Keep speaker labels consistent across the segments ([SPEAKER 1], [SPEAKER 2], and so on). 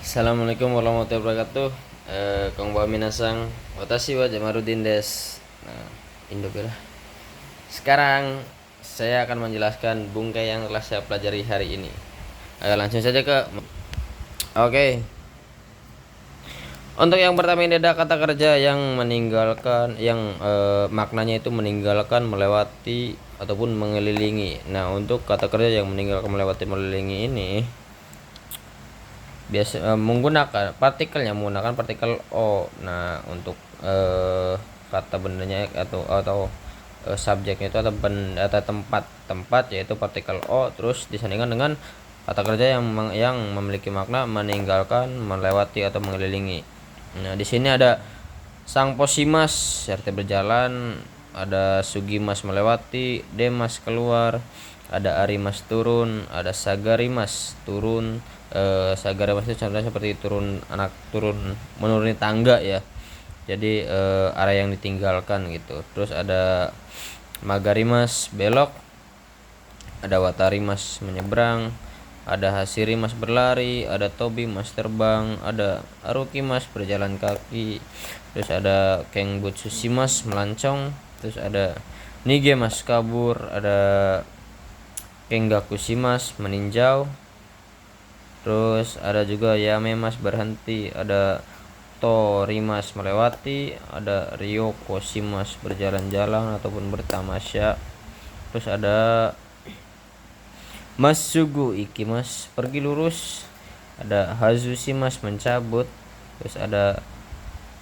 [SPEAKER 1] Assalamualaikum warahmatullahi wabarakatuh. Konbanwa minasang. Watashi wa Jamarudin des. Nah, Indo bela. Sekarang saya akan menjelaskan bungkai yang telah saya pelajari hari ini. Ayo langsung saja ke. Oke. Untuk yang pertama ini ada kata kerja yang meninggalkan, yang maknanya itu meninggalkan, melewati ataupun mengelilingi. Nah, untuk kata kerja yang meninggalkan, melewati, mengelilingi ini biasa menggunakan menggunakan partikel o. Nah, untuk kata bendanya atau subjeknya itu atau benda atau tempat yaitu partikel o, terus disandingkan dengan kata kerja yang memiliki makna meninggalkan, melewati atau mengelilingi. Nah, di sini ada sang Posimas arti berjalan, ada Sugimas melewati, Demas keluar, ada Arimas turun, ada Sagarimas turun. Sagarimas itu contohnya seperti turun menuruni tangga ya. Jadi area yang ditinggalkan gitu. Terus ada Magarimas belok, ada Watarimas menyeberang, ada Hasirimas berlari, ada Tobimas terbang, ada Arukimas berjalan kaki, terus ada Kengbutsushimas melancong, terus ada Nigemas kabur, ada Kengakushimas meninjau, terus ada juga Yamemas berhenti, ada Torimas melewati, ada Ryokoshimas berjalan-jalan ataupun bertamasya, terus ada Masugu ikimas pergi lurus, ada Hazushimas mencabut, terus ada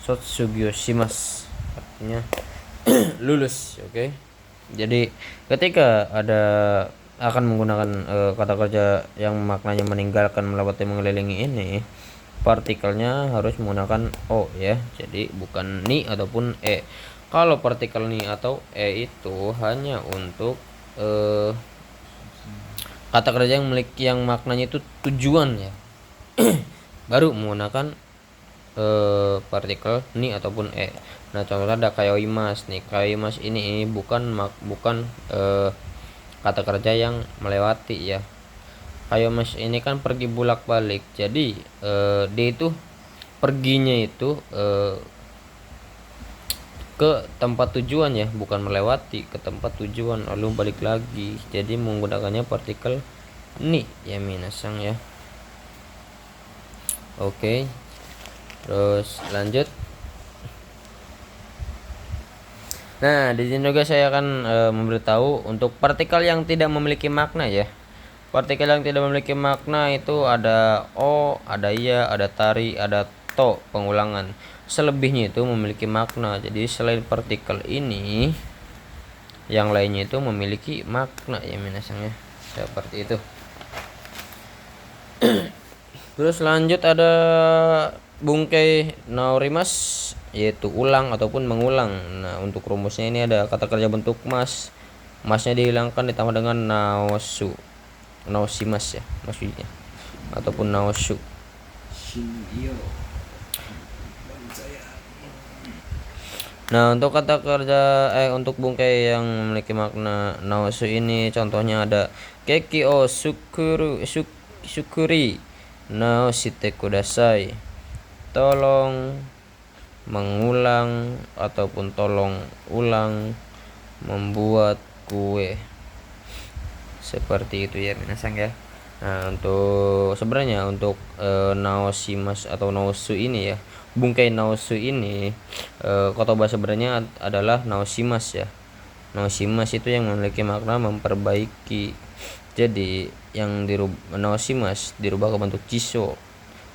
[SPEAKER 1] Sotsugyo-shimas artinya lulus. Oke. Jadi ketika ada akan menggunakan kata kerja yang maknanya meninggalkan, melewati, mengelilingi ini, partikelnya harus menggunakan o ya. Jadi bukan ni ataupun e. Kalau partikel ni atau e itu hanya untuk kata kerja yang memiliki yang maknanya itu tujuan ya. Baru menggunakan partikel ni ataupun e. Nah, contohnya ada kayoimas nih. Kayoimas ini bukan kata kerja yang melewati ya. Kayoimas ini kan pergi bolak-balik. Jadi dia itu perginya itu ke tempat tujuan ya, bukan melewati, ke tempat tujuan lalu balik lagi. Jadi menggunakannya partikel ni ya minasang ya. Oke. Terus lanjut. Nah, di sini juga saya akan memberitahu untuk partikel yang tidak memiliki makna ya. Partikel yang tidak memiliki makna itu ada o, ada ya, ada tari, ada to pengulangan. Selebihnya itu memiliki makna. Jadi selain partikel ini, yang lainnya itu memiliki makna ya minasang ya. Seperti itu. Terus lanjut ada bungkai naorimas yaitu ulang ataupun mengulang. Nah, untuk rumusnya ini ada kata kerja bentuk mas. Masnya dihilangkan ditambah dengan naosu. Naosimas ya maksudnya. Ataupun naosu. Nah, untuk kata kerja untuk bungkai yang memiliki makna naosu ini contohnya ada keki o sukuri naoshite kudasai. Tolong mengulang ataupun tolong ulang membuat kue. Seperti itu ya minasang ya. Nah, untuk sebenarnya untuk naoshimas atau naosu ini ya, bungkai naosu ini kotoba sebenarnya adalah naoshimas ya. Naoshimas itu yang memiliki makna memperbaiki. Jadi yang naoshimas dirubah ke bentuk jiso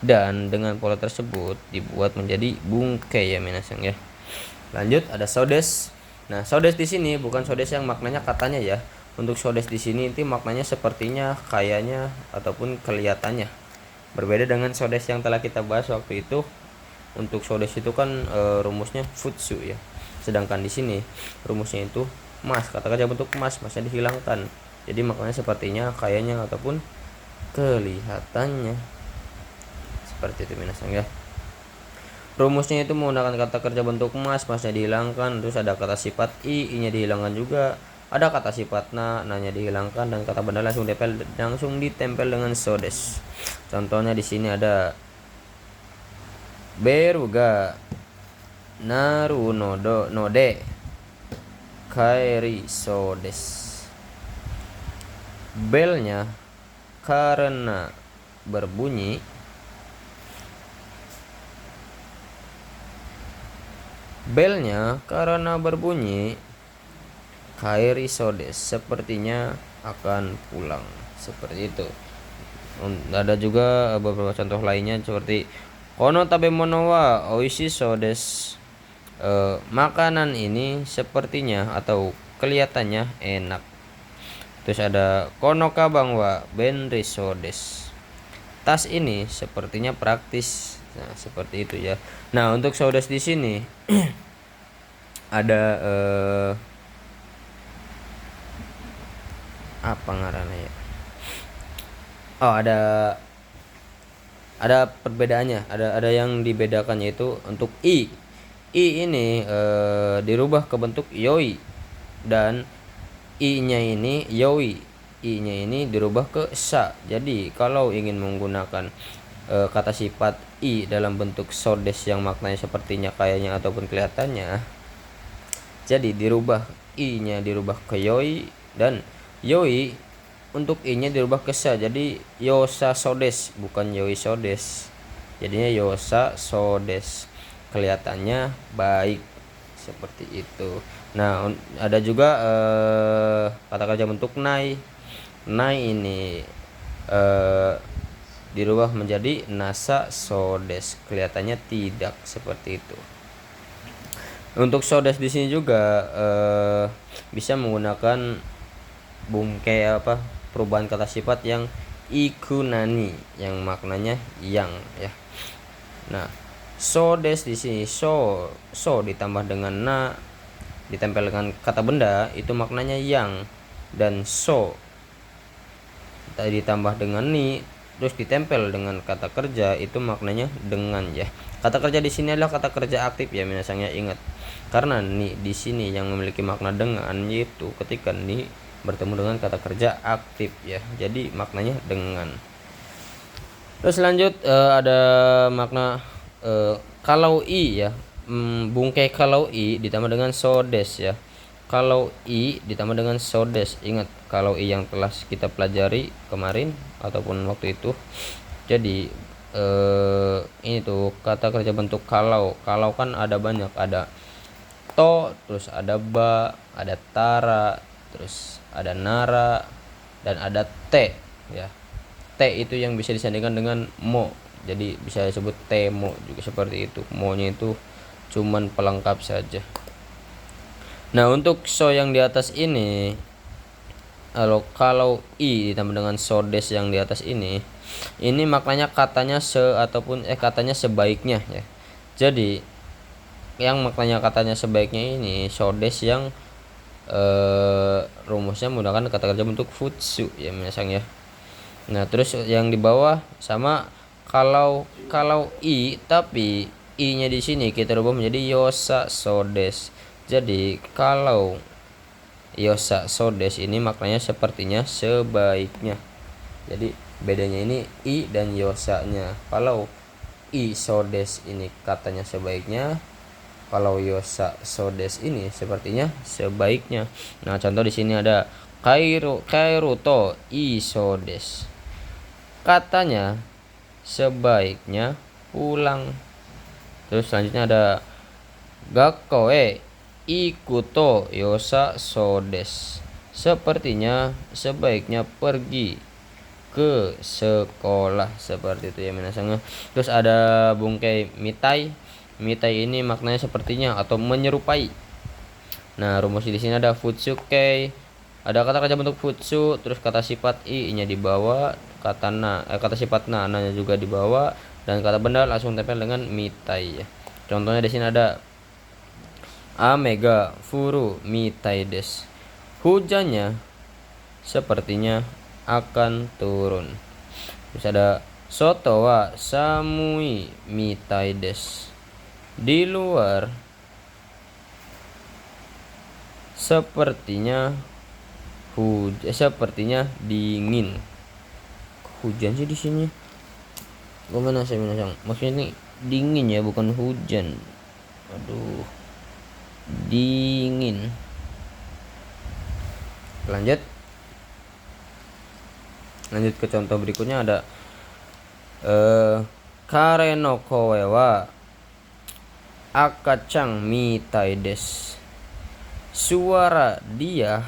[SPEAKER 1] dan dengan pola tersebut dibuat menjadi bungkai ya minasang ya. Lanjut ada sodes. Nah, sodes di sini bukan sodes yang maknanya katanya ya. Untuk sodes di sini itu maknanya sepertinya, kayaknya ataupun kelihatannya. Berbeda dengan sodes yang telah kita bahas waktu itu. Untuk sodes itu kan rumusnya futsu ya. Sedangkan di sini rumusnya itu mas. Kata kerja bentuk mas, masnya dihilangkan. Jadi maknanya sepertinya, kayaknya ataupun kelihatannya. Seperti itu minasang ya. Rumusnya itu menggunakan kata kerja bentuk masnya dihilangkan, terus ada kata sifat i-nya dihilangkan juga, ada kata sifat na-nya dihilangkan, dan kata benda langsung ditempel dengan sodes. Contohnya di sini ada Beruga naru node kairi so des. Belnya karena berbunyi. Belnya karena berbunyi. Kairi sodes, sepertinya akan pulang. Seperti itu. Ada juga beberapa contoh lainnya seperti kono tabemono wa oishi sodes. Makanan ini sepertinya atau kelihatannya enak. Terus ada kono kabang wa benri sodes. Tas ini sepertinya praktis. Nah, seperti itu ya. Nah, untuk sodes di sini ada apa ngarannya ya? Oh, ada perbedaannya, ada yang dibedakan, yaitu untuk i ini dirubah ke bentuk yoi, dan i-nya ini yoi, i-nya ini dirubah ke sa. Jadi kalau ingin menggunakan kata sifat i dalam bentuk sodes yang maknanya sepertinya, kayaknya, ataupun kelihatannya, jadi dirubah, i-nya dirubah ke yoi, dan yoi untuk i-nya dirubah ke sa. Jadi yosa sodes, bukan yoi sodes. Jadinya yosa sodes, kelihatannya baik, seperti itu. Nah, ada juga kata kerja bentuk nai. Nai ini dirubah menjadi nasa sodes, kelihatannya tidak, seperti itu. Untuk sodes di sini juga bisa menggunakan bungkai perubahan kata sifat yang ikunani, yang maknanya yang ya. Nah, sodes di sini so ditambah dengan na, ditempel dengan kata benda, itu maknanya yang, dan so ditambah dengan ni terus ditempel dengan kata kerja, itu maknanya dengan ya. Kata kerja di sini adalah kata kerja aktif ya, minasanya ingat. Karena ni di sini yang memiliki makna dengan, yaitu ketika ni bertemu dengan kata kerja aktif ya. Jadi maknanya dengan. Terus lanjut ada makna kalau i ya. Bungkai kalau i ditambah dengan sodes ya. Kalau i ditambah dengan sodes, ingat kalau i yang telah kita pelajari kemarin ataupun waktu itu. Jadi ini tuh kata kerja bentuk kalau kan ada banyak, ada to, terus ada ba, ada tara, terus ada nara, dan ada te ya. Te itu yang bisa disandingkan dengan mo, jadi bisa disebut temo juga, seperti itu. Mo nya itu cuman pelengkap saja. Nah, untuk so yang di atas ini, kalau i ditambah dengan sodes yang di atas ini maknanya katanya katanya sebaiknya ya. Jadi yang maknanya katanya sebaiknya ini sodes yang rumusnya menggunakan kata kerja bentuk futsu ya misalnya. Nah, terus yang di bawah sama kalau i, tapi i-nya di sini kita rubah menjadi yosa sodes. Jadi kalau yosa sodes ini maknanya sepertinya sebaiknya. Jadi bedanya ini i dan yosanya. Kalau i sodes ini katanya sebaiknya, kalau yosa sodes ini sepertinya sebaiknya. Nah, contoh di sini ada kairu to i sodes, katanya sebaiknya pulang. Terus selanjutnya ada gakko ikuto yosa sodes, sepertinya sebaiknya pergi ke sekolah, seperti itu ya minasanga. Terus ada bungkai mitai. Mitai ini maknanya sepertinya atau menyerupai. Nah, rumus di sini ada futsuke, ada kata kerja bentuk futsu, terus kata sifat i-nya dibawa, kata sifat na-nya juga dibawa, dan kata benda langsung tempel dengan mitai ya. Contohnya di sini ada amega furu mitai des, hujannya sepertinya akan turun. Terus ada soto wa samui mitai des, di luar sepertinya sepertinya dingin. Hujan sih di sini. Gimana sih minasang? Maksudnya ini dingin ya, bukan hujan. Aduh, dingin. Lanjut. Lanjut ke contoh berikutnya ada kare no koe wa akacang mitai desu. Suara dia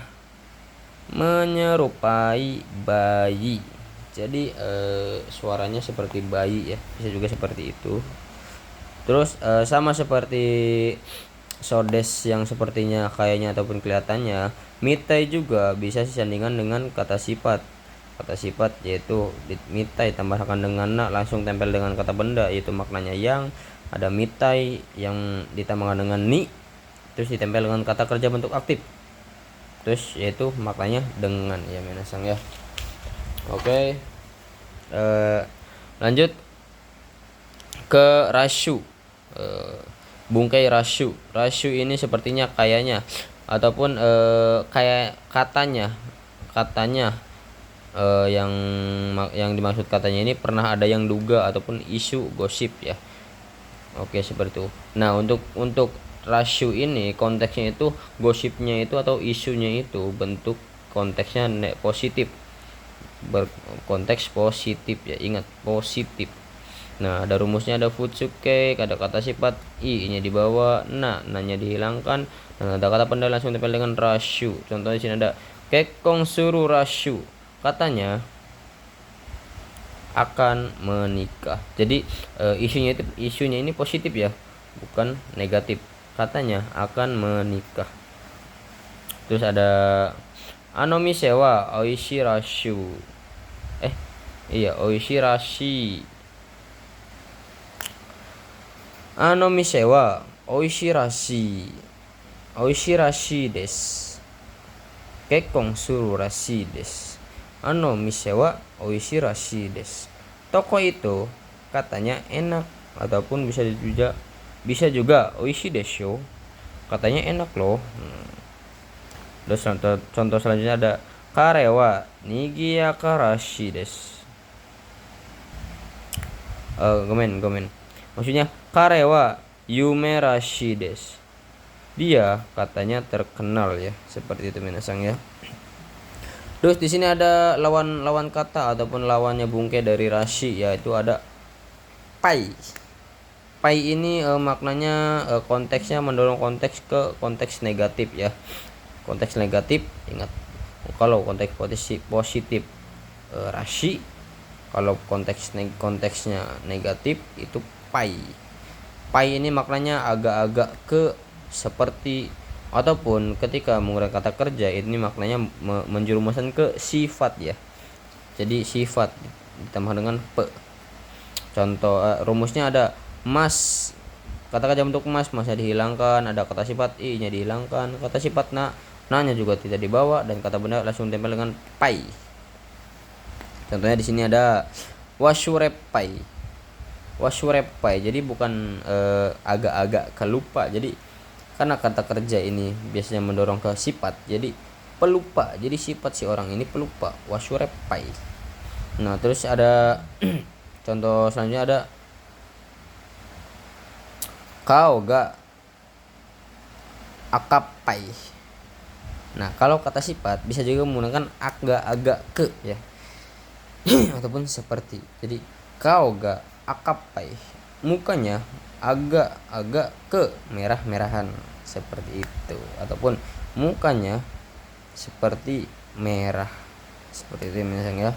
[SPEAKER 1] menyerupai bayi. Jadi suaranya seperti bayi ya, bisa juga seperti itu. Terus sama seperti sodes yang sepertinya kayaknya ataupun kelihatannya, mitai juga bisa disandingkan dengan kata sifat. Kata sifat yaitu mitai tambahkan dengan na langsung tempel dengan kata benda, yaitu maknanya yang. Ada mitai yang ditambahkan dengan ni terus ditempel dengan kata kerja bentuk aktif, terus yaitu maknanya dengan ya menasang ya. Oke, lanjut ke rasyu. Bungkai rasyu. Rasyu ini sepertinya kayaknya ataupun kayak katanya yang dimaksud katanya ini pernah ada yang duga ataupun isu gosip ya. Oke, seperti itu. Nah, untuk rasio ini konteksnya itu gosipnya itu atau isunya itu bentuk konteksnya positif. Berkonteks positif ya, ingat positif. Nah, ada rumusnya, ada futsuke, ada kata sifat i-nya dibawa, na-nya dihilangkan, dan ada kata pendal langsung tempel dengan rasyu. Contohnya di sini ada kekong suru rasyu. Katanya akan menikah. Jadi isunya ini positif ya, bukan negatif. Katanya akan menikah. Terus ada anomi sewa oishi rashu. Oishi rashi. Anomi sewa oishi rashi. Oishi rashi desu. Kekkon suru rashi desu. Mise wa oishi rashi desu. Toko itu katanya enak ataupun bisa juga oishi desho. Katanya enak loh. Terus contoh selanjutnya ada kare wa nigiyaka rashi desu. Gomen. Maksudnya kare wa yume rashi desu. Dia katanya terkenal ya. Seperti itu minasang ya. Terus di sini ada lawan kata ataupun lawannya bungkai dari rashi, yaitu ada pai. Pai ini maknanya konteksnya mendorong konteks ke konteks negatif ya. Konteks negatif, ingat. Kalau konteks positif rashi, kalau konteksnya negatif itu pai. Pai ini maknanya agak-agak ke seperti ataupun ketika menggunakan kata kerja ini maknanya menjerumuskan ke sifat ya. Jadi sifat ditambah dengan pe. Contoh rumusnya ada mas. Kata kerja bentuk masnya dihilangkan, ada kata sifat i-nya dihilangkan, kata sifat na-nya juga tidak dibawa, dan kata benda langsung tempel dengan pai. Contohnya di sini ada wasurepai. Wasurepai. Jadi bukan agak-agak kelupa. Jadi karena kata kerja ini biasanya mendorong ke sifat, jadi pelupa. Jadi sifat si orang ini pelupa. Wasurepai. Nah, terus ada contoh selanjutnya ada kau ga akapai. Nah, kalau kata sifat bisa juga menggunakan agak-agak ke ya. Ataupun seperti. Jadi kau ga akapai. Mukanya agak-agak ke merah-merahan seperti itu, ataupun mukanya seperti merah seperti itu misalnya.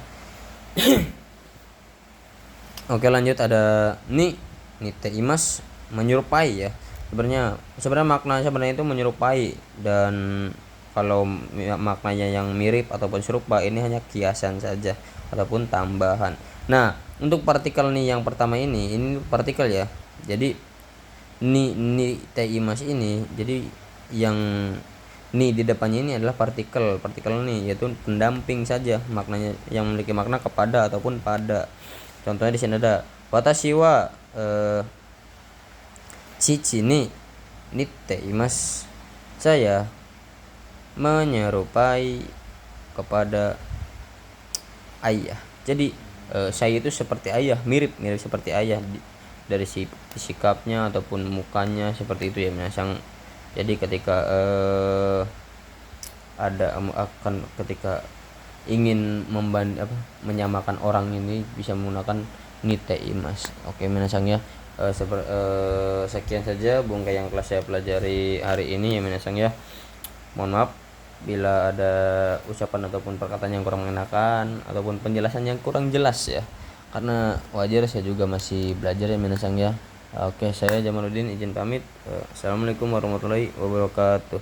[SPEAKER 1] Oke, lanjut ada nite imas, menyerupai ya. Sebenarnya makna sebenarnya itu menyerupai, dan kalau maknanya yang mirip ataupun serupa ini hanya kiasan saja ataupun tambahan. Nah, untuk partikel nih yang pertama ini partikel ya. Jadi ni imas ini, jadi yang ni di depannya ini adalah partikel nih, yaitu pendamping saja, maknanya yang memiliki makna kepada ataupun pada. Contohnya di sini ada watashi wa chichi ni nitte imas. Saya menyerupai kepada ayah. Jadi saya itu seperti ayah, mirip mirip seperti ayah dari sikapnya ataupun mukanya seperti itu ya Minasang. Jadi ketika akan ketika ingin menyamakan orang ini bisa menggunakan nite imas. Oke Minasang ya. Sekian saja bungkai yang telah saya pelajari hari ini ya Minasang ya. Mohon maaf bila ada ucapan ataupun perkataan yang kurang mengenakan ataupun penjelasan yang kurang jelas ya, karena wajar saya juga masih belajar ya Minasang ya. Oke, saya Jamaluddin izin pamit. Assalamualaikum warahmatullahi wabarakatuh.